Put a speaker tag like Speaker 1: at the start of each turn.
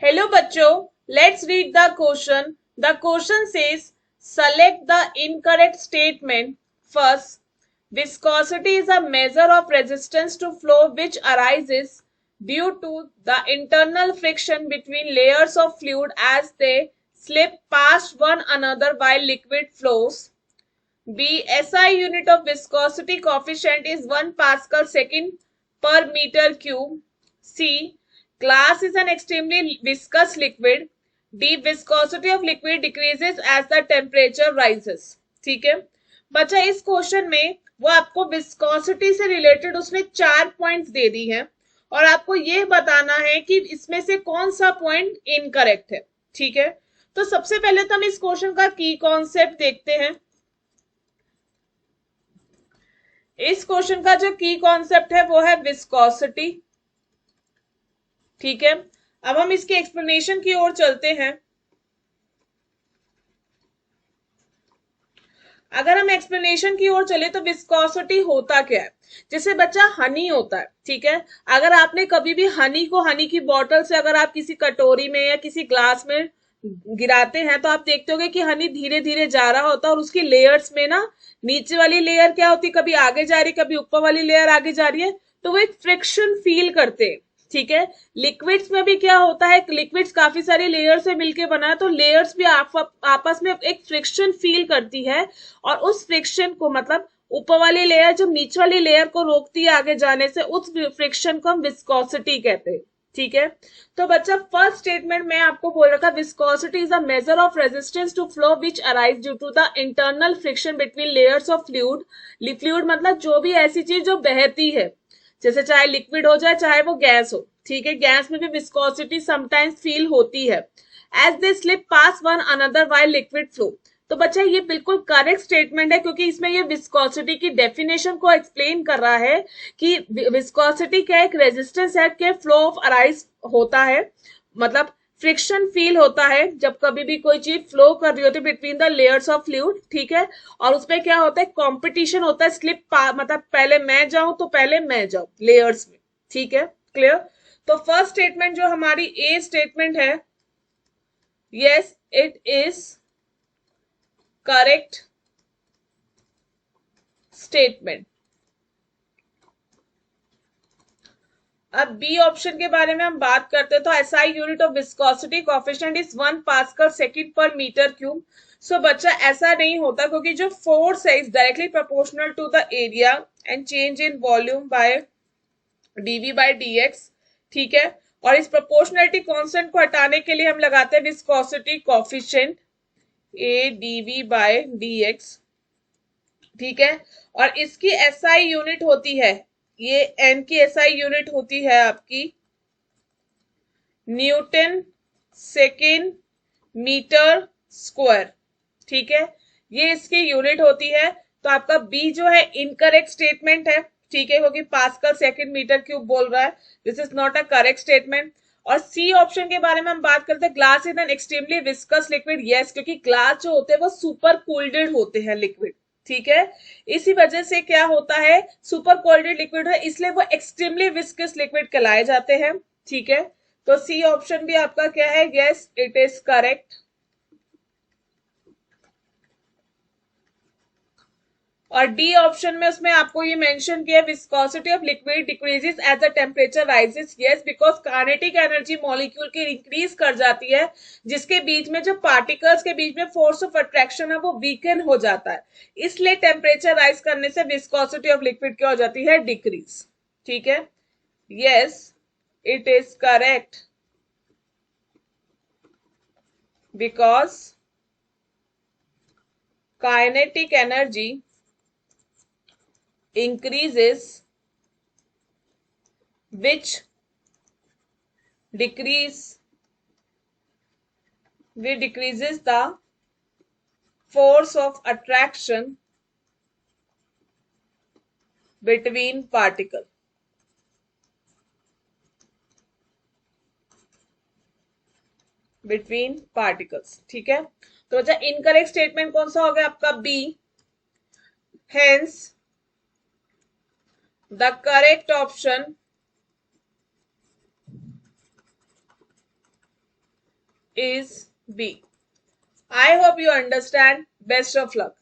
Speaker 1: Hello bachcho, let's read the question. The question says select the incorrect statement. First, viscosity is a measure of resistance to flow which arises due to the internal friction between layers of fluid as they slip past one another while liquid flows. B. SI unit of viscosity coefficient is 1 Pascal second per meter cube. C. Glass is an extremely viscous liquid. D. Viscosity of liquid decreases as the temperature rises. ठीक है बच्चा, इस question में वो आपको viscosity से related उसने 4 points दे दी हैं और आपको ये बताना है कि इसमें से कौन सा पॉइंट इनकरेक्ट है. ठीक है, तो सबसे पहले तो हम इस क्वेश्चन का की कॉन्सेप्ट देखते हैं. इस क्वेश्चन का जो की कॉन्सेप्ट है वो है विस्कोसिटी. ठीक है, अब हम इसके एक्सप्लेनेशन की ओर चलते हैं. अगर हम एक्सप्लेनेशन की ओर चले तो विस्कोसिटी होता क्या है. जैसे बच्चा हनी होता है. ठीक है, अगर आपने कभी भी हनी को हनी की बोतल से अगर आप किसी कटोरी में या किसी ग्लास में गिराते हैं तो आप देखते होगे कि हनी धीरे धीरे जा रहा होता है और उसकी लेयर्स में ना नीचे वाली लेयर क्या होती है, कभी आगे जा रही कभी ऊपर वाली लेयर आगे जा रही है, तो वो एक फ्रिक्शन फील करते हैं. ठीक है, लिक्विड्स में भी क्या होता है, लिक्विड्स काफी सारी लेयर से मिलके बना है तो लेयर्स भी आपस में एक फ्रिक्शन फील करती है और उस फ्रिक्शन को मतलब ऊपर वाली लेयर जो नीचे वाली लेयर को रोकती है आगे जाने से, उस फ्रिक्शन को हम विस्कोसिटी कहते हैं. ठीक है, तो बच्चा फर्स्ट स्टेटमेंट में आपको बोल रखा viscosity is a measure of resistance to flow which arise due to the internal friction between layers of fluid. Fluid मतलब जो भी ऐसी चीज जो बहती है, जैसे चाहे लिक्विड हो जाए चाहे वो गैस हो. ठीक है, गैस में भी विस्कोसिटी समटाइम्स फील होती है as they slip past one another while liquid flow. तो बच्चा ये बिल्कुल करेक्ट स्टेटमेंट है क्योंकि इसमें ये विस्कोसिटी की डेफिनेशन को एक्सप्लेन कर रहा है कि विस्कोसिटी क्या एक रेजिस्टेंस है कि फ्लो ऑफ अराइज होता है, मतलब फ्रिक्शन फील होता है जब कभी भी कोई चीज फ्लो कर रही होती है between the layers of fluid. ठीक है, और उसमें क्या होता है, कंपटीशन होता है, स्लिप मतलब पहले मैं जाऊं तो पहले मैं जाऊं लेयर्स में. ठीक है, क्लियर. तो फर्स्ट स्टेटमेंट जो हमारी ए स्टेटमेंट है, yes it is correct statement. अब बी ऑप्शन के बारे में हम बात करते हैं तो SI unit of viscosity coefficient is 1 pascal second per meter cube. So बच्चा ऐसा नहीं होता क्योंकि जो फोर्स है is directly proportional to the area and change in volume by dv by dx. ठीक है, और इस प्रोपोर्शनलिटी कांस्टेंट को हटाने के लिए हम लगाते हैं viscosity coefficient A DV by dx. ठीक है, और इसकी एसआई यूनिट होती है, ये एन की एसआई यूनिट होती है आपकी न्यूटन सेकेंड मीटर स्क्वायर. ठीक है, ये इसकी यूनिट होती है. तो आपका बी जो है इनकरेक्ट स्टेटमेंट है. ठीक है, क्योंकि पास्कल सेकेंड मीटर क्यूब बोल रहा है, this is not a correct statement. और सी ऑप्शन के बारे में हम बात करते हैं, glass is an extremely viscous liquid. Yes, क्योंकि ग्लास जो होते हैं वो सुपर कोल्डेड होते हैं लिक्विड. ठीक है, इसी वजह से क्या होता है, सुपर कोल्डेड लिक्विड है इसलिए वो एक्सट्रीमली विस्कस लिक्विड कहलाए जाते हैं. ठीक है, तो सी ऑप्शन भी आपका क्या है, यस इट इज करेक्ट. और डी ऑप्शन में उसमें आपको ये मेंशन किया viscosity of liquid decreases as the temperature rises. Yes, because kinetic energy molecule की इंक्रीज कर जाती है जिसके बीच में जो पार्टिकल्स के बीच में फोर्स ऑफ अट्रैक्शन है वो वीकन हो जाता है, इसलिए टेम्परेचर राइज करने से विस्कोसिटी ऑफ लिक्विड क्या हो जाती है, डिक्रीज. ठीक है, yes it is correct because kinetic energy increases which decreases the force of attraction between particles. ठीक है, तो अच्छा इनकरेक्ट स्टेटमेंट कौन सा हो गया आपका, B. Hence the correct option is B. I hope you understand. Best of luck.